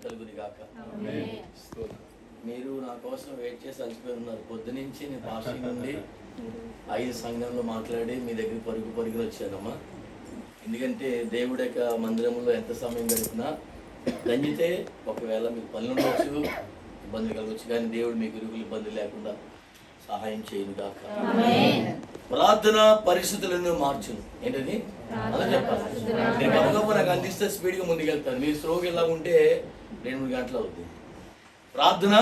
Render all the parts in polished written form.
కలుగుని గాక. మీరు నా కోసం వెయిట్ చేసి అలసిపోయి ఉన్నారు. పొద్దునుంచి నేను పాస్టింగ్ నుండి 5 సంఘంలో మాట్లాడి మీ దగ్గర పరుగులు వచ్చానమ్మా. ఎందుకంటే దేవుడి యొక్క మందిరంలో ఎంత సమయం గడిపినా దంచితే ఒకవేళ మీకు పనులు ఉండవచ్చు, ఇబ్బందులు కలగవచ్చు, కానీ దేవుడు మీ గురువులు ఇబ్బంది లేకుండా సహాయం చేయను గాక. ప్రార్థన పరిస్థితులను మార్చును. ఏంటది అలా చెప్పాలి. నేను గబగబ నాకు అందిస్తే స్పీడ్గా ముందుకెళ్తాను. మీరు స్లోగా ఎలా ఉంటే 2-3 గంటలు అవుతుంది. ప్రార్థన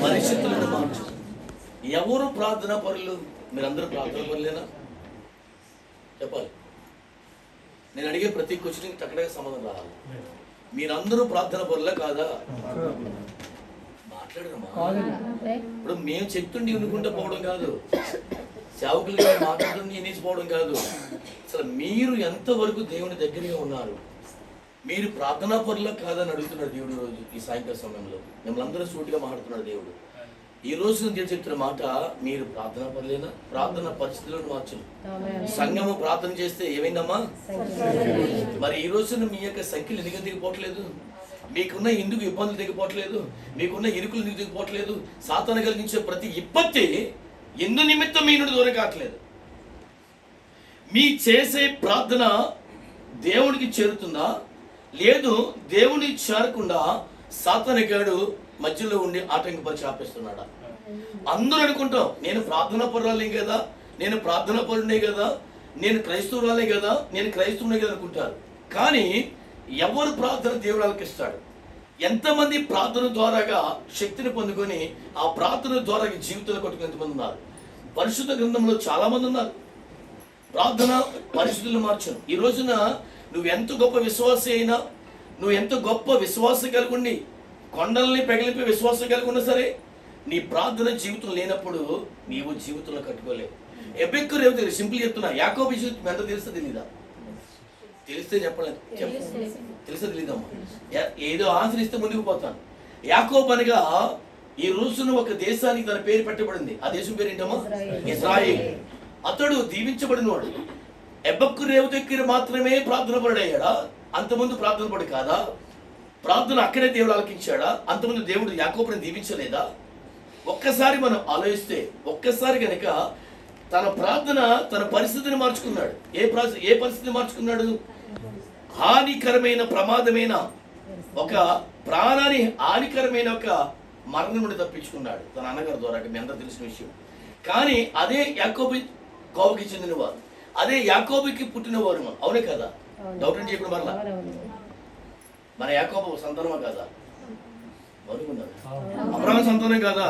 పరిస్థితులను మార్చు. ఎవరు ప్రార్థన పరులు? మీరందరూ ప్రార్థన పరులేనా? చెప్పాలి. నేను అడిగే ప్రతి క్వశ్చన్కి చక్కగా సమాధానం రావాలి. మీరందరూ ప్రార్థన పరులే కాదా? మాట్లాడరమ్మా. ఇప్పుడు మేము చెప్తుండి వినుకుంటూ పోవడం కాదు, సేవకులుగా మాట్లాడుతుండి వినేసిపోవడం కాదు. అసలు మీరు ఎంతవరకు దేవుని దగ్గరగా ఉన్నారు? మీరు ప్రార్థనా పరుల కాదని అడుగుతున్నాడు దేవుడు. రోజు ఈ సాయంకాల సమయంలో మిమ్మల్ని అందరూ సూటిగా మాట్లాడుతున్నాడు దేవుడు. ఈ రోజు నేను చెప్తున్న మాట, మీరు ప్రార్థనా పరులేనా? ప్రార్థన పరిస్థితులను మార్చును. సంఘము ప్రార్థన చేస్తే ఏమైందమ్మా? మరి ఈ రోజున మీ యొక్క సంఖ్యలు ఎందుకు దిగిపోవట్లేదు? మీకున్న ఎందుకు ఇబ్బందులు దిగిపోవట్లేదు? మీకున్న ఇరుకులు ఎందుకు దిగిపోవట్లేదు? సాతాను కలిగించే ప్రతి ఇబ్బంది ఎందు నిమిత్తం మీ నుండి దూరం కావట్లేదు. మీ చేసే ప్రార్థన దేవునికి చేరుతుందా? లేదు, దేవునికి చేరకుండా సాతానుగాడు మధ్యలో ఉండి ఆటంకపరిచి ఆపేస్తున్నాడా? అందరూ అనుకుంటాం, నేను ప్రార్థన పరురాలే కదా, నేను ప్రార్థన పరుడే కదా, నేను క్రైస్తవురాలే కదా, నేను క్రైస్తవునే కదా అనుకుంటారు. కానీ ఎవరు ప్రార్థన దేవుడు ఆలకిస్తాడు? ఎంతమంది ప్రార్థన ద్వారాగా శక్తిని పొందుకొని ఆ ప్రార్థన ద్వారా జీవితంలో కొట్టుకుని ఎంతమంది ఉన్నారు? పరిశుద్ధ గ్రంథంలో చాలా మంది ఉన్నారు. ప్రార్థన పరిస్థితులు మార్చను. ఈ రోజున నువ్వు ఎంత గొప్ప విశ్వాసి అయినా, నువ్వు ఎంత గొప్ప విశ్వాసం కలిగి కొండల్ని పెగిలిపి విశ్వాసం కలిగి ఉన్నా సరే, నీ ప్రార్థన జీవితం లేనప్పుడు నీవు జీవితంలో కట్టుకోలేవు. ఎబెక్కు రేవు తెలియదు. సింపుల్ చెప్తున్నా, యాకోబు జీవితం ఎంత తెలుస్తే తెలీదా? తెలిస్తే చెప్పలేదు. తెలిస్తే తెలీదమ్మా. ఏదో ఆశ్రయిస్తే ముందుకు పోతాను. యాకోబు అనగా ఈ రోజున ఒక దేశానికి తన పేరు పెట్టబడింది. ఆ దేశం పేరు ఏంటమ్మా? ఇజ్రాయేల్. అతడు దీవించబడినవాడు. ఎబెక్కు రేవు దగ్గర మాత్రమే ప్రార్థన పరుడయ్యాడా? అంతకుముందు ప్రార్థన పడు కాదా? ప్రార్థన అక్కడే దేవుడు ఆలకించాడా? అంతకుముందు దేవుడు యాకోబుని దీవించలేదా? ఒక్కసారి మనం ఆలోచిస్తే, ఒక్కసారి కనుక తన ప్రార్థన తన పరిస్థితిని మార్చుకున్నాడు. ఏ పరిస్థితిని మార్చుకున్నాడు? హానికరమైన ప్రమాదమైన ఒక ప్రాణాన్ని హానికరమైన ఒక మరణం నుండి తప్పించుకున్నాడు తన అన్నగారి ద్వారా. మీ అందరూ తెలిసిన విషయం. కానీ అదే యాకోబు కోవకి చెందినవారు, అదే యాకోబుకి పుట్టినవారు. అవునే కదా? డౌట్ అని చెప్పిన మరలా మన యాకోబు సంతానమా కాదా? అబ్రహాము సంతానం కాదా?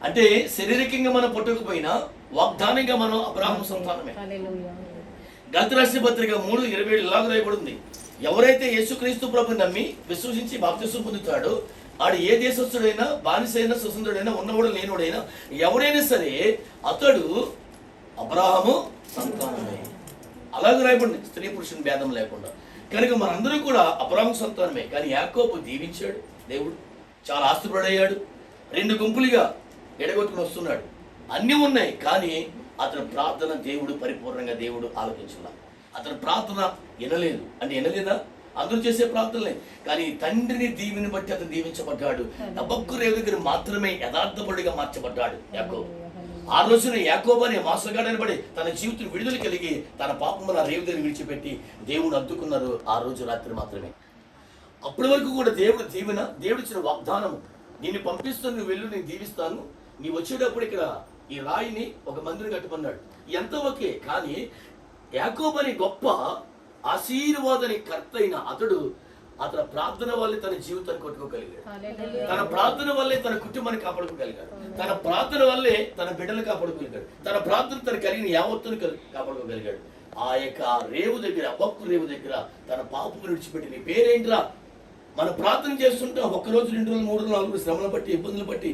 అంటే శారీరకంగా మనం పుట్టకపోయినా వాగ్దానంగా మనం అబ్రహాము సంతానమే. గలతీ రాసిన పత్రిక 3:27 ఇలాగ రాయబడింది, ఎవరైతే యేసుక్రీస్తు ప్రభుని నమ్మి విశ్వసించి బాప్తిసం పొందుతాడో ఆడు ఏ దేశస్థుడైనా, బానిసైనా, స్వతంత్రుడైనా, ఉన్నవాడు లేనివాడైనా ఎవరైనా సరే అతడు అబ్రహాము సంతానమే. అలాగే రాయబడింది, స్త్రీ పురుషుని భేదం లేకుండా. కనుక మనందరూ కూడా అబ్రహాము సంతానమే. కానీ యాకోబు దీవించాడు దేవుడు, చాలా ఆస్తిపడయ్యాడు, 2 గుంపులుగా ఎడగొట్టుకుని వస్తున్నాడు. అన్నీ ఉన్నాయి, కానీ అతని ప్రార్థన దేవుడు పరిపూర్ణంగా దేవుడు ఆలోచించాల. అతని ప్రార్థన వినలేదు. అంటే వినలేదా? అందరూ చేసే ప్రార్థనలే, కానీ తండ్రిని దీవిని బట్టి అతను దీవించబడ్డాడు. ఎబెక్కు రేవు దగ్గర మాత్రమే యథార్థపడిగా మార్చబడ్డాడు యాకోబు. ఆ రోజున యాకోబు అనే మోసగాడని పడి తన జీవితం విడుదల కలిగి తన పాపముల రేవు దగ్గర విడిచిపెట్టి దేవుడు అద్దుకున్నారు ఆ రోజు రాత్రి మాత్రమే. అప్పటి వరకు కూడా దేవుడు దీవెన, దేవుడు ఇచ్చిన వాగ్దానము, నిన్ను పంపిస్తాను, నువ్వు వెళ్ళు, నేను దీవిస్తాను, నీ వచ్చేటప్పుడు ఇక్కడ ఈ రాయిని ఒక మందిరం కట్టుకున్నాడు. ఎంత ఓకే, కానీ యాకోబు అనే గొప్ప ఆశీర్వాదని కర్త అయిన అతడు అతని ప్రార్థన వల్లే తన జీవితాన్ని కొట్టుకోగలిగాడు. తన ప్రార్థన వల్లే తన కుటుంబాన్ని కాపాడుకోగలిగాడు. తన ప్రార్థన వల్లే తన బిడ్డలు కాపాడుకోగలిగాడు. తన ప్రార్థన తన కలిగిన యావత్తును కాపాడుకోగలిగాడు. ఆ యొక్క రేవు దగ్గర, ఎబెక్కు రేవు దగ్గర తన పాపము విడిచిపెట్టి, నీ పేరేంట్రా? మనం ప్రార్థన చేస్తుంటాం. 1 రోజు, 2 రోజులు, 3 రోజులు, 4 రోజులు శ్రమలు బట్టి, ఇబ్బందులు బట్టి,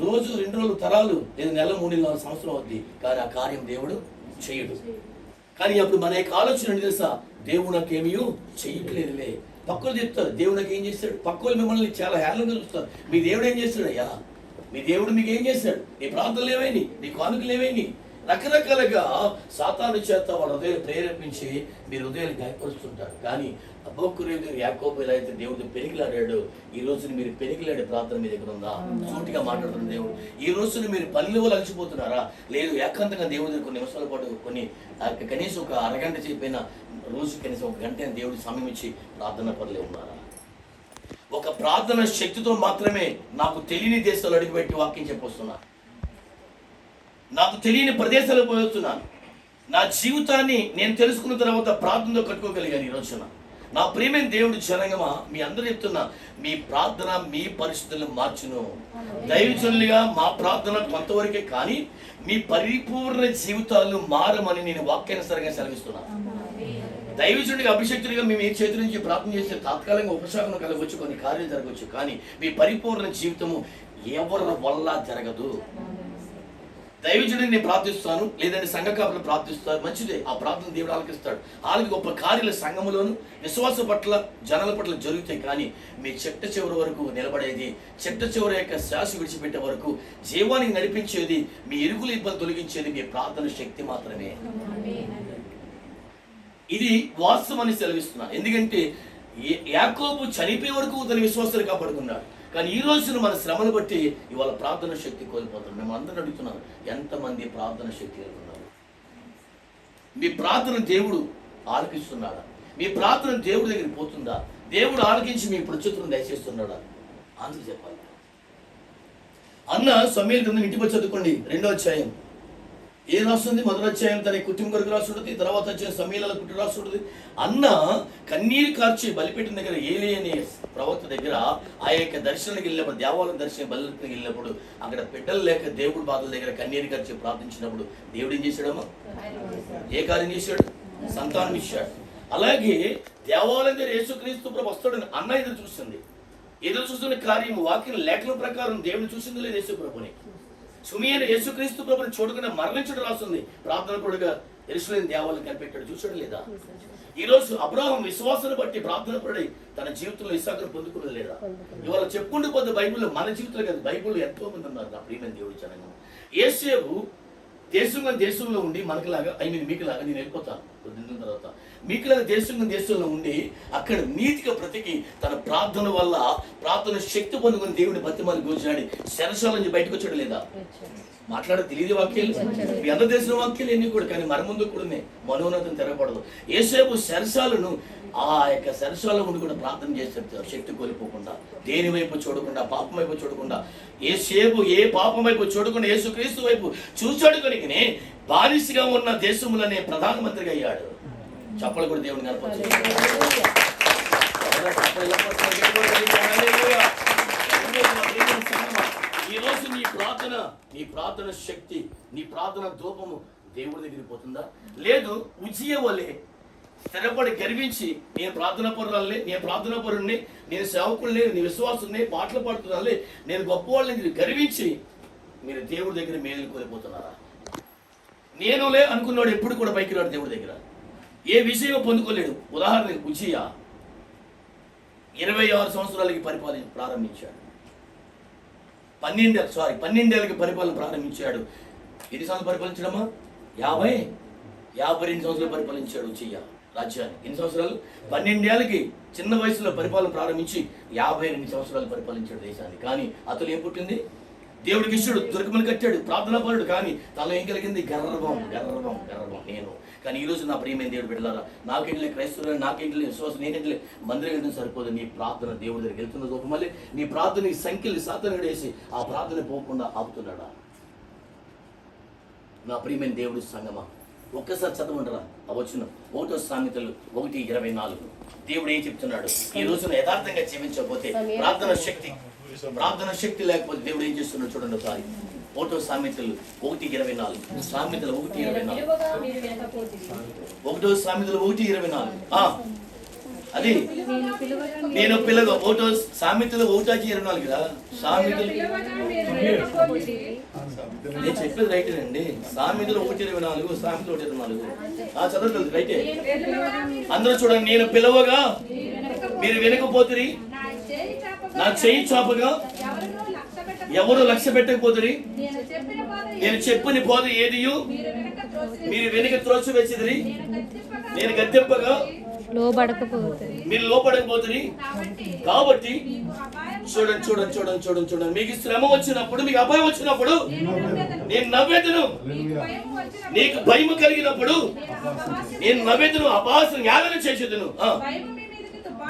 రోజు 2 రోజులు, తరాలు, లేదా నెల, 3 నెలలు, 4 సంవత్సరం అవుద్ది, కానీ ఆ కార్యం దేవుడు చేయడు. కానీ అప్పుడు మన యొక్క ఆలోచన ఏంటి తెలుసా? దేవుడు నాకేమీ చేయట్లేదులే. పక్కలు చెప్తారు, దేవుడు నాకు ఏం చేస్తాడు? పక్కలు మిమ్మల్ని చాలా హేళనగా చూస్తారు. మీ దేవుడు ఏం చేస్తాడు? అయ్యా, మీ దేవుడు మీకు ఏం చేస్తాడు? నీ ప్రార్థనలు ఏమైనా, నీ కానుకలు ఏమైనా, రకరకాలుగా సాతాను చేత వాళ్ళ హృదయాలు ప్రేరేపించి మీరు హృదయాలు గాయపరుస్తుంటారు. కానీ అబొక్కురేదు యాకోబు ఎలా అయితే దేవుడు పెరిగిలాడాడు, ఈ రోజున మీరు పెరిగిలాడే ప్రార్థన మీ దగ్గర ఉందా? సూటిగా మాట్లాడుతున్న దేవుడు. ఈ రోజున మీరు పనిలో అలసిపోతున్నారా? లేదు, ఏకాంతంగా దేవుడి దగ్గర కొన్ని నిమిషాల పాటు కనీసం ఒక అరగంట చెప్పిన రోజు కనీసం ఒక గంట దేవుడికి సమయం ఇచ్చి ప్రార్థన పనులే ఉన్నారా? ఒక ప్రార్థన శక్తితో మాత్రమే నాకు తెలియని దేశాలు అడుగుపెట్టి వాక్యం చెప్పొస్తున్నా, నాకు తెలియని ప్రదేశాలు పోతున్నాను. నా జీవితాన్ని నేను తెలుసుకున్న తర్వాత ప్రార్థనతో కట్టుకోగలిగాను. ఈ రోజున నా ప్రియమైన దేవుడు జనంగమా, మీ అందరూ చెప్తున్నా, మీ ప్రార్థన మీ పరిస్థితులను మార్చును. దైవజనులుగా మా ప్రార్థన కొంతవరకే, కానీ మీ పరిపూర్ణ జీవితాలు మారమని నేను వాక్యానుసారంగా సెలవిస్తున్నాను. దైవజనుడిగా అభిషక్తుడిగా మేము ఏ చేతి నుంచి ప్రార్థన చేస్తే తాత్కాలికంగా ఉపశమనం కలగవచ్చు, కొన్ని కార్యాలు జరగవచ్చు, కానీ మీ పరిపూర్ణ జీవితము ఎవరి వల్ల జరగదు. దైవజనుడిని నేను ప్రార్థిస్తాను, లేదంటే సంఘ కాపులు ప్రార్థిస్తారు, మంచిదే. ఆ ప్రార్థన దేవుడు ఆలకిస్తాడు. ఆలకి గొప్ప కార్యాలు సంఘములోను విశ్వాస పట్ల జనాల పట్ల జరుగుతాయి. కానీ మీ చెట్ట చివరి వరకు నిలబడేది, చెట్ట చివరి యొక్క శ్వాస విడిచిపెట్టే వరకు జీవానికి నడిపించేది, మీ ఇరుకులు ఇబ్బంది తొలగించేది మీ ప్రార్థన శక్తి మాత్రమే. ఇది వాస్తవాన్ని సెలవిస్తున్నాను. ఎందుకంటే యాకోబు చనిపోయే వరకు తన విశ్వాసాలు కాపాడుకున్నాడు. కానీ ఈ రోజున మన శ్రమను బట్టి ఇవాళ ప్రార్థన శక్తి కోల్పోతాం. మేము అందరూ అడుగుతున్నాం, ఎంతమంది ప్రార్థన శక్తి ఉన్నారు? మీ ప్రార్థన దేవుడు ఆలకిస్తున్నాడా? మీ ప్రార్థన దేవుడి దగ్గరికి పోతుందా? దేవుడు ఆలకించి మీ ప్రత్యుత్తరం దయచేస్తున్నాడా? ఆన్సర్ చెప్పాలి. అన్న సమయలు కింద ఇంటికి చదువుకోండి, 2వ అధ్యాయం ఏం రాస్తుంది? 1వ అధ్యాయం తన కుటుంబం కొరకు రాసుంటుంది, తర్వాత వచ్చే సమీల కుటుంబ రాసుంటుంది. అన్న కన్నీరు కార్చి బలిపీఠం దగ్గర ఏలి అనే ప్రవక్త దగ్గర ఆ యొక్క దర్శనానికి వెళ్ళినప్పుడు, దేవాలయం దర్శనం బలిపీఠానికి వెళ్ళినప్పుడు అక్కడ బిడ్డలు లేక దేవుడి బాధల దగ్గర కన్నీరు కార్చి ప్రార్థించినప్పుడు దేవుడు ఏం చేశాడమ్మా? ఏ కార్యం చేశాడు? సంతానం ఇచ్చాడు. అలాగే దేవాలయం దగ్గర యేసుక్రీస్తు ప్రభు వస్తాడని అన్న ఎదురు చూస్తుంది. ఎదురు చూస్తున్న కార్యం వాక్యం లేఖల ప్రకారం దేవుడు చూసింది లేదు. యేసు ప్రభుని సుమీయన యేసుక్రీస్తు ప్రభుని చూడకుండా మరణించడం రాస్తుంది. ప్రార్థన పరుడుగా యెరూషలేము దేవాలయం కనిపెట్టాడు, చూసాడు లేదా? ఈరోజు అబ్రాహాం విశ్వాసాన్ని బట్టి ప్రార్థన పడి తన జీవితంలో ఇస్సాకును పొందుకున్నది లేదా? ఇవాళ చెప్పుకుంటూ పోతే బైబిల్లో, మన జీవితంలో కాదు, బైబిల్లో ఎంతో మంది ఉన్నారు నా ప్రియమైన దేవుడి జనంగా. యేసేపు దేశంలో ఉండి మనకులాగా మీకులాగా నేను వెళ్ళిపోతాను కొద్ది తర్వాత, మీకులాగా దేశంలో ఉండి అక్కడ నీతిగా బ్రతికి తన ప్రార్థన వల్ల ప్రార్థన శక్తి పొందుకుని దేవుడిని బతిమాలి కూర్చాడి శరశాల నుంచి బయటకు వచ్చాడు లేదా? మాట్లాడే తెలియదు వాక్యాలు, మీ అందరి దేశంలో వాక్యాలు ఎన్ని కూడా, కానీ మన ముందు కూడా మనోన్నతం తెరపడదు. యేసేపు శరశాలను ఆ యొక్క శరశాల ఉండి కూడా ప్రార్థన చేస్తే శక్తి కోల్పోకుండా, దేని వైపు చూడకుండా, పాపం వైపు చూడకుండా, యేసేపు ఏ పాపం వైపు చూడకుండా యేసుక్రీస్తు వైపు చూచాడు కనుకనే బానిసగా ఉన్న దేశములనే ప్రధానమంత్రిగా అయ్యాడు. చప్పలు కూడా దేవుని కనపచ్చు. ఈ రోజు నీ ప్రార్థన శక్తి, నీ ప్రార్థన ధూపము దేవుడి దగ్గరికి పోతుందా? లేదు, ఉజ్జియ వలె స్థిరపడి గర్వించి నేను ప్రార్థనా పరురాలే, నేను ప్రార్థనా పరుణ్ణి, నేను సేవకుల్ని, నేను విశ్వాసుల్ని, పాటలు పాడుతున్నాలే, నేను గొప్పవాళ్ళని గర్వించి మీరు దేవుడి దగ్గర మేలు కోల్పోతున్నారా? నేనులే అనుకున్నాడు ఎప్పుడు కూడా పైకి రాడు దేవుడి దగ్గర, ఏ విషయం పొందుకోలేడు. ఉదాహరణకు ఉజ్జియా 26 సంవత్సరాలకి ప్రారంభించాడు. 12 ఏళ్ళకి పరిపాలన ప్రారంభించాడు. ఎన్ని సంవత్సరాలు పరిపాలించడమా? 52 సంవత్సరాలు పరిపాలించాడు ఉజ్జియా రాజ్యాన్ని. ఎన్ని సంవత్సరాలు? 12 ఏళ్ళకి చిన్న వయసులో పరిపాలన ప్రారంభించి 52 సంవత్సరాలు పరిపాలించాడు దేశాన్ని. కానీ అతను ఏం పుట్టింది? దేవుడికి ఇష్టుడు, దుర్గములు కట్టాడు, ప్రార్థనా పరుడు. కానీ తనలో ఏం కలిగింది? గర్వం. నేను. కానీ ఈరోజు నా ప్రియమైన దేవుడు బిడ్డలారా, నాకేంటి క్రైస్తవులు, నాకేంటి విశ్వాసం, నేనేంటి మందిరం వెళ్తే సరిపోదు. నీ ప్రార్థన దేవుడి దగ్గరికి వెళ్తున్న తోపు మళ్ళీ నీ ప్రార్థన సంఖ్యలు సాతానుడు వేసి ఆ ప్రార్థన పోకుండా ఆపుతున్నాడా? నా ప్రియమైన దేవుడి సంగమా, ఒక్కసారి చదవంటారా ఆ వచనం? 1 సామెతలు 1:24. దేవుడు ఏం చెప్తున్నాడు? ఈ రోజున యథార్థంగా జీవించకపోతే ప్రార్థన శక్తి లేకపోతే దేవుడు ఏం చేస్తున్నాడు చూడండి ఒకసారి. 1 సామెతలు 1:24. సామెతలు 1:24. 1 సామెతలు 1:24. అది నేను పిల్లగా 1 సామెతలు 1:24 కదా. సామెతలు నేను చెప్పేది రైటే అండి. సామెతలు 1:24, సామెతలు 1:24 చదవగలదు రైటే. అందరూ చూడండి. నేను పిలవగా మీరు వినకపోతురి, నా చేయి చాపగా ఎవరు లక్ష్య పెట్టకపోతురి, నేను చెప్పిన బోధ ఏదియు మీరు వెనుక త్రోసివేసిదిరి, నేను గద్దెంపగా లోబడకపోతుంది. మీరు లోపడకపోతుంది. కాబట్టి చూడండి చూడండి చూడండి చూడండి చూడండి, మీకు శ్రమ వచ్చినప్పుడు, మీకు అభయం వచ్చినప్పుడు నేను నవ్వేదను. నీకు భయము కలిగినప్పుడు నేను నవ్వేదను, అపహాసం యాదన చేసేదను.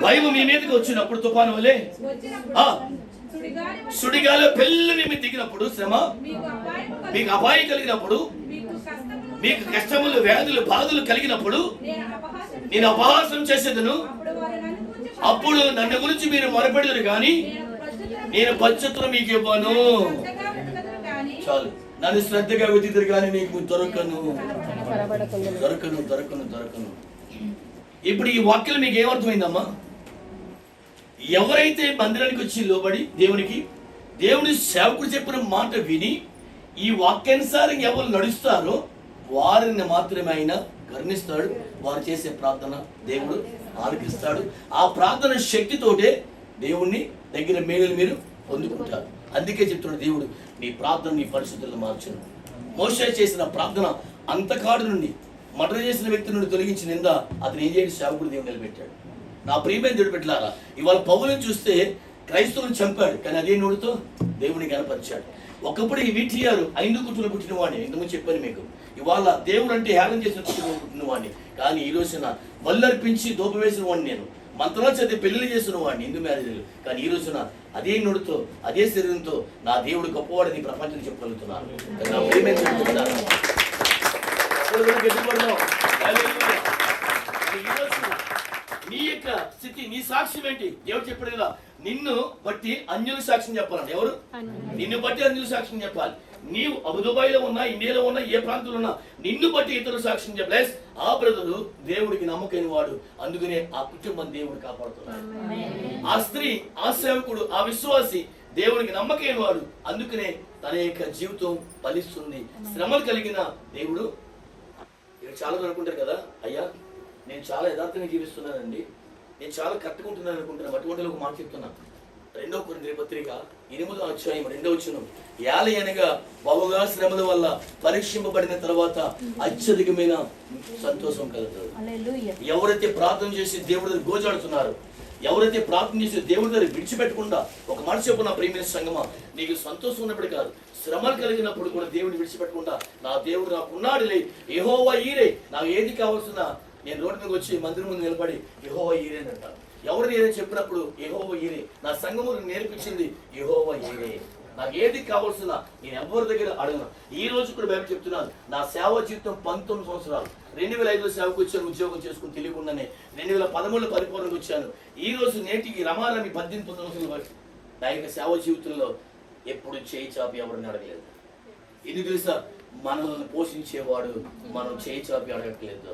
భయము మీ మీదకి వచ్చినప్పుడు తుఫాను వలె, సుడిగాలి పెళ్ళి మీ దిగినప్పుడు, శ్రమ మీకు అపాయం కలిగినప్పుడు, మీకు కష్టములు వ్యాధులు బాధలు కలిగినప్పుడు నేను అపహాసం చేసేదను. అప్పుడు నన్ను గురించి మీరు మొరపెడతారు కానీ నేను ప్రత్యుత్తరం మీకు ఇవ్వను. చాలు, నన్ను శ్రద్ధగా వెతికిరు కానీ నీకు దొరకను దొరకను దొరకను దొరకను. ఇప్పుడు ఈ వాక్యం మీకు ఏమర్థమైందమ్మా? ఎవరైతే మందిరానికి వచ్చి లోబడి దేవుని సేవకుడు చెప్పిన మాట విని ఈ వాక్యానుసారం ఎవరు నడుస్తారో వారిని మాత్రమే ఆయన కరుణిస్తాడు. వారు చేసే ప్రార్థన దేవుడు ఆలకిస్తాడు. ఆ ప్రార్థన శక్తితోటే దేవుణ్ణి దగ్గర మేలు మీరు పొందుకుంటారు. అందుకే చెప్తున్నాడు దేవుడు, నీ ప్రార్థన నీ పరిస్థితులను మార్చును. మోషే చేసిన ప్రార్థన అంతకాడు నుండి, మర్డర్ చేసిన వ్యక్తి నుండి తొలగించిన నింద అతను ఏం చేయడం? సేవకుడు దేవుడు నిలబెట్టాడు. నా ప్రియమైన దేవుడు పెట్టారా, ఇవాళ పౌలుని చూస్తే క్రైస్తవులను చంపాడు, కానీ అదే నోటితో దేవుని కనపరిచాడు. ఒకప్పుడు ఈ వీటియారు 5 కుటుంబం పుట్టిన వాడిని, ఇంతకుముందు చెప్పాను మీకు. ఇవాళ దేవుడు అంటే హేళన చేసిన కుటుంబం పుట్టిన వాడిని, కానీ ఈ రోజున వల్లర్పించి దోప వేసిన వాడిని, నేను మంత్రాలు చదివి పెళ్లి చేసిన వాడిని, హిందూ మ్యారేజ్లు. కానీ ఈ రోజున అదే నోటితో అదే శరీరంతో నా దేవుడు గొప్పవాడిని ప్రపంచం చెప్పగలుగుతున్నాను. నా ప్రియమైన చెప్తున్నాను, నీ యొక్క స్థితి, నీ సాక్ష్యం ఏంటి? దేవుడు చెప్పాడు కదా, నిన్ను బట్టి అన్యులు సాక్ష్యం చెప్పాలండి. ఎవరు? నిన్ను బట్టి అన్యులు సాక్ష్యం చెప్పాలి. నీవు అబుదుబాయిలో ఉన్నా, ఇండియాలో ఉన్నా, ఏ ప్రాంతంలో ఉన్నా, నిన్ను బట్టి ఇతరులు సాక్ష్యం చెప్పాలి. ఆ బ్రదరు దేవుడికి నమ్మకైన వాడు, అందుకనే ఆ కుటుంబం దేవుడు కాపాడుతున్నాడు. ఆ స్త్రీ, ఆ సేవకుడు, ఆ విశ్వాసి దేవుడికి నమ్మకైన వాడు, అందుకనే తన యొక్క జీవితం ఫలిస్తుంది. శ్రమలు కలిగిన దేవుడు. చాలా మంది అనుకుంటారు కదా, అయ్యా నేను చాలా యథార్థంగా జీవిస్తున్నానండి, నేను చాలా కట్టుకుంటున్నాను అనుకుంటున్నాను. అటువంటి ఒక మాట చెప్తున్నాను. 2 కొరింథీ పత్రిక 8వ అధ్యాయం 2వ వచనం, యాలయనగా బహుగా శ్రమల వల్ల పరీక్షింపబడిన తర్వాత అత్యధికమైన సంతోషం కలుగుతుంది. ఎవరైతే ప్రార్థన చేసి దేవుడి దగ్గర గోజాడుతున్నారో, ఎవరైతే ప్రార్థన చేసి దేవుడి దగ్గర విడిచిపెట్టకుండా, ఒక మాట చెప్పు నా ప్రియమైన సంగమా, నీకు సంతోషం ఉన్నప్పుడు కాదు, శ్రమలు కలిగినప్పుడు కూడా దేవుడిని విడిచిపెట్టకుండా, నా దేవుడు నాకు ఉన్నాడులే, యెహోవా ఈరే, నాకు ఏది కావాల్సిన, నేను రోడ్డు మీద వచ్చి మందిరం ముందు నిలబడి యెహోవా ఈరే అని అంటాను. ఎవరు ఏదైనా చెప్పినప్పుడు యెహోవా ఈరే, నా సంఘము నేర్పించింది యెహోవా ఈరే, నాకు ఏది కావాల్సిన నేను ఎవరి దగ్గర అడగను. ఈ రోజు కూడా బైబిల్ చెప్తున్నాను, నా సేవ జీవితం 19 సంవత్సరాలు. 2005లో సేవకు వచ్చాను, ఉద్యోగం చేసుకుని తెలియకుండానే. 2013లో పరిపూర్ణకు వచ్చాను. ఈ రోజు నేటికి రమారమి 18 సంవత్సరాలు నా యొక్క సేవ జీవితంలో ఎప్పుడు చేయి చాపి ఎవరిని అడగలేదు. ఇది తెలుసా, మనల్ని పోషించేవాడు మనం చేయి చాపి అడగట్లేదు.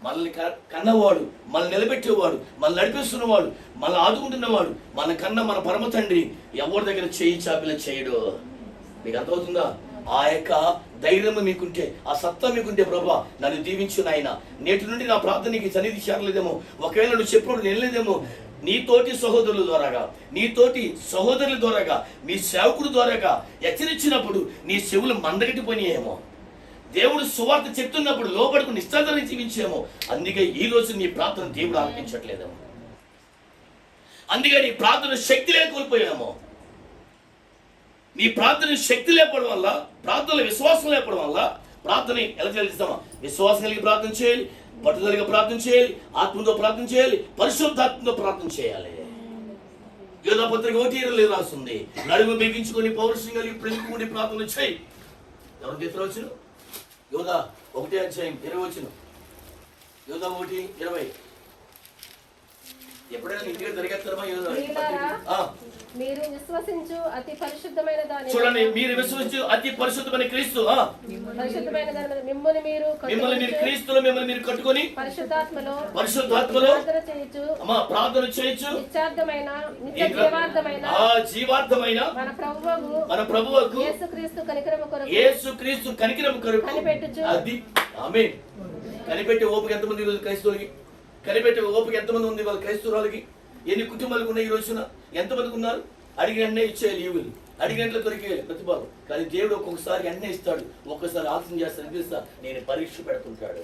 మనల్ని కన్నవాడు, మనల్ని నిలబెట్టేవాడు, మనల్ని నడిపిస్తున్నవాడు, మనల్ని ఆదుకుంటున్నవాడు, మన కన్న మన పరమ తండ్రి ఎవరి దగ్గర చేయి చాపిలా చేయడు. మీకు అర్థమవుతుందా? ఆ యొక్క ధైర్యం మీకుంటే, ఆ సత్తా మీకుంటే, ప్రభా నన్ను దీవించు నాయన, నేటి నుండి నా ప్రార్థనకి సన్నిధి చేరలేదేమో, ఒకవేళ నువ్వు చెప్పినప్పుడు నిలలేదేమో, నీతోటి సహోదరుల ద్వారాగా, నీతోటి సహోదరుల ద్వారాగా, నీ సేవకుడు ద్వారాగా హెచ్చరించినప్పుడు నీ చెవులు మందగట్టిపోయినాయేమో, దేవుడు సువార్త చెప్తున్నప్పుడు లోపడుకు నిష్ఠాతని జీవించేమో, అందుకే ఈ రోజు నీ ప్రార్థన దేవుడు ఆలకించట్లేదేమో, అందుకే నీ ప్రార్థన శక్తి లేకపోయామో. నీ ప్రార్థన శక్తి లేకపోవడం వల్ల, ప్రార్థనలో విశ్వాసం లేకపోవడం వల్ల, ప్రార్థన ఎలా చెల్లిస్తామా? విశ్వాసం కలిగి ప్రార్థన చేయాలి, పట్టుదలగా ప్రార్థన చేయాలి, ఆత్మతో ప్రార్థన చేయాలి, పరిశుద్ధాత్మతో ప్రార్థన చేయాలి. యోధా పత్రిక 1:20 రాస్తుంది, నడుము బిగించుకొని పౌరుషం కలిగి ప్రేమికుని ప్రార్థన చేయి. ఎవరు తీసుకురావచ్చు? యోధా 1:20. యోధా 1:20. ఎప్పుడైనా ఇంటికి జరిగేస్తారమ్మా యోధా? మీరు విశ్వసించు అతి పరిశుద్ధమైన దాని, చూడండి, మీరు విశ్వసించు అతి పరిశుద్ధమైన క్రీస్తు, పరిశుద్ధమైన దాని మిమ్మల్ని మీరు క్రీస్తులో మిమ్మల్ని మీరు కట్టుకొని పరిశుద్ధాత్మలో ప్రార్థన చేయొచ్చు. నిత్యార్థమైన జీవార్థమైన మన ప్రభువుకు యేసుక్రీస్తు కనికరము కొరకు కనిపెట్టుచు. అది ఆమేన్. కనిపెట్టే ఓపిక ఎంతమంది ఈరోజు క్రైస్తవులకి? కనిపెట్టే ఓపిక ఎంతమంది ఉంది వాళ్ళ క్రైస్తవులకి? ఎన్ని కుటుంబాలకు ఉన్నాయి ఈ రోజున? ఎంతమందికి ఉన్నారు? అడిగినన్నే ఇచ్చేయాలి ఈవులు, అడిగినట్లు దొరికే ప్రతిఫలం. కానీ దేవుడు ఒక్కొక్కసారి అన్నీ ఇస్తాడు, ఒక్కసారి ఆలోచన చేస్తాడు, అనిపిస్తా నేను పరీక్ష పెడుతుంటాడు.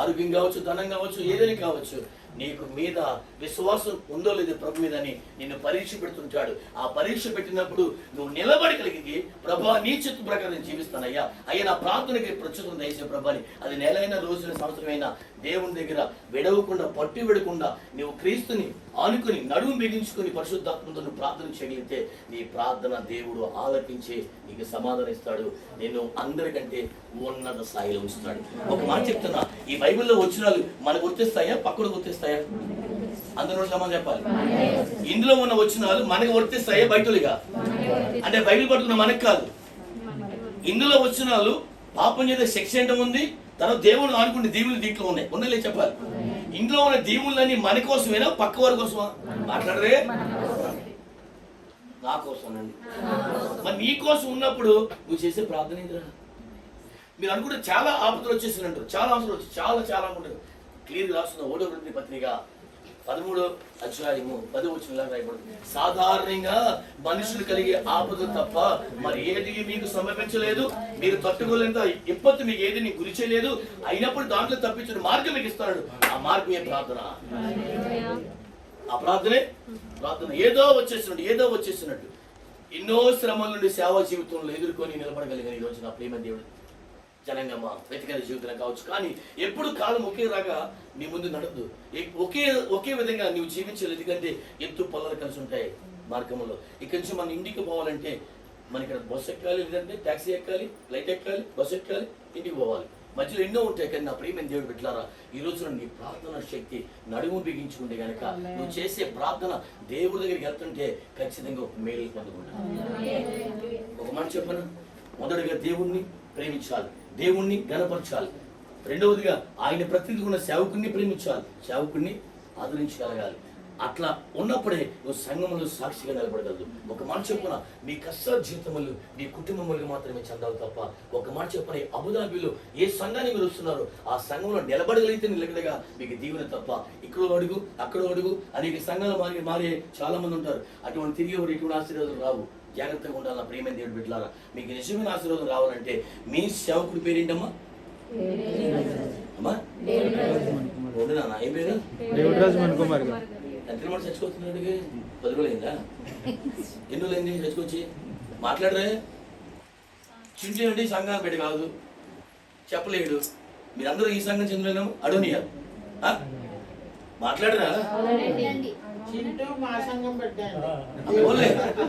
ఆరోగ్యం కావచ్చు, ధనం కావచ్చు, ఏదైనా కావచ్చు, నీకు మీద విశ్వాసం ఉందో లేదో ప్రభు మీద అని నిన్ను పరీక్ష పెడుతుంటాడు. ఆ పరీక్ష పెట్టినప్పుడు నువ్వు నిలబడగలిగి ప్రభా నీ చిత్త ప్రకారం జీవిస్తానయ్యా, అయ్యా నా ప్రార్థనకి ప్రచురం దయచే ప్రభాని, అది నెలైన రోజున సంవత్సరమైనా దేవుని దగ్గర విడవకుండా పట్టు విడకుండా నువ్వు క్రీస్తుని ఆనుకుని నడుము బిగించుకుని పరిశుద్ధాత్మతో నువ్వు ప్రార్థన చేయగలిగితే నీ ప్రార్థన దేవుడు ఆలకించి నీకు సమాధానం ఇస్తాడు, నేను అందరికంటే ఉన్నత స్థాయిలో ఉంచుతాడు. ఒక మాట చెప్తున్నా, ఈ బైబిల్లో వచనాలు మనకు వర్తిస్తాయా, పక్కన వర్తిస్తాయా? అందరూ సమాధానం చెప్పాలి. ఇందులో ఉన్న వచనాలు మనకు వర్తిస్తాయా బయటలుగా? అంటే బైబిల్ పట్టుకున్న మనకు కాదు. ఇందులో వచనాలు పాపం చేసే శిక్ష ఏంటో ఉంది, తర్వాత దేవుడు ఆనుకునే దీవులు దీంట్లో ఉన్నాయి, ఉన్నలే చెప్పాలి. ఇంట్లో ఉన్న దీవులన్నీ మన కోసమేనా, పక్క వారి కోసమా? మాట్లాడరే, నా కోసమేనండి. మరి నీ కోసం ఉన్నప్పుడు నువ్వు చేసే ప్రార్థన ఏంటిరా? మీరు అనుకుంటే చాలా ఆపదలు వచ్చేసినట్టు, చాలా అవసరం వచ్చి చాలా అనుకుంటారు. క్లియర్ రాస్తున్న 1వ కొరింథీ పత్రిక 13వ అధ్యాయము 10వ వచనంలో రాయబడింది, సాధారణంగా మనుషులు కలిగే ఆపదలు తప్ప మరి ఏది మీకు సమర్పించలేదు, మీరు తట్టుకోలేంత ఇప్పటి మీకు ఏది నీకు గురి చేయలేదు, అయినప్పుడు దాంట్లో తప్పించిన మార్గం మీకు ఇస్తాడు. ఆ మార్గమే ప్రార్థన. ఆ ప్రార్థన ఏదో వచ్చేసినట్టు ఎన్నో శ్రమల నుండి సేవా జీవితంలో ఎదుర్కొని నిలబడగలిగిన ఈ రోజు నా ప్రేమ దేవుడు జనంగమ్మ వ్యక్తిగత జీవితం కావచ్చు. కానీ ఎప్పుడు కాలం ఒకేలాగా నీ ముందు నడదు, ఒకే విధంగా నువ్వు జీవించలేదు. ఎందుకంటే ఎత్తు పొలాలు కలిసి ఉంటాయి మార్గంలో. ఇక్కడి నుంచి మన ఇంటికి పోవాలంటే మన ఇక్కడ బస్సు ఎక్కాలి, లేదంటే ట్యాక్సీ ఎక్కాలి, ఫ్లైట్ ఎక్కాలి, బస్సు ఎక్కాలి, ఇంటికి పోవాలి. మధ్యలో ఎన్నో ఉంటాయి. కానీ నా ప్రియమైన దేవుడు బిడ్డలారా, ఈ రోజున నీ ప్రార్థన శక్తి నడుము బిగించుకుంటే కనుక నువ్వు చేసే ప్రార్థన దేవుడి దగ్గరికి వెళ్తుంటే ఖచ్చితంగా ఒక మేలు పొందుకుంటావు. ఒక మాట చెప్పను, మొదటిగా దేవుణ్ణి ప్రేమించాలి, దేవుణ్ణి గణపరచాలి. రెండవదిగా ఆయన ప్రతినిధిగా ఉన్న సేవకుడిని ప్రేమించాలి, సేవకుడిని ఆదరించగలగాలి. అట్లా ఉన్నప్పుడే నువ్వు సంఘములు సాక్షిగా నిలబడగలదు. ఒక మాట చెప్పున, మీ కష్ట జీవితములు మీ కుటుంబములకు మాత్రమే చెందాలి తప్ప, ఒక మాట చెప్పున, అబుదాబిలో ఏ సంఘాన్ని మీరు వస్తున్నారో ఆ సంఘంలో నిలబడగలిగితే నిలబడగా మీకు దీవెన తప్ప, ఇక్కడ అడుగు అక్కడ అడుగు అనేక సంఘాలు మారే చాలా మంది ఉంటారు. అటువంటి తిరిగి ఎటువంటి ఆశీర్వాదాలు రావు. జాగ్రత్తగా ఉండాలి నా ప్రియమైన దేవుడు బిడ్డలారా. మీకు నిజమైన ఆశీర్వాదం రావాలంటే మీ సేవకుడి పేరేంటమ్మా? అమ్మా నాన్న ఏం పేరు? ఎంత మాట చచ్చిపోతున్నాడు? 10 రోజులు అయిందా? ఎన్ని రోజులు అయింది చచ్చిపోచ్చి? మాట్లాడరే. చింటి అంటే సంఘం పెట్టి కాదు, చెప్పలేడు. మీరందరూ ఈ సంఘం చెందులేము అడోనియా? మాట్లాడరా?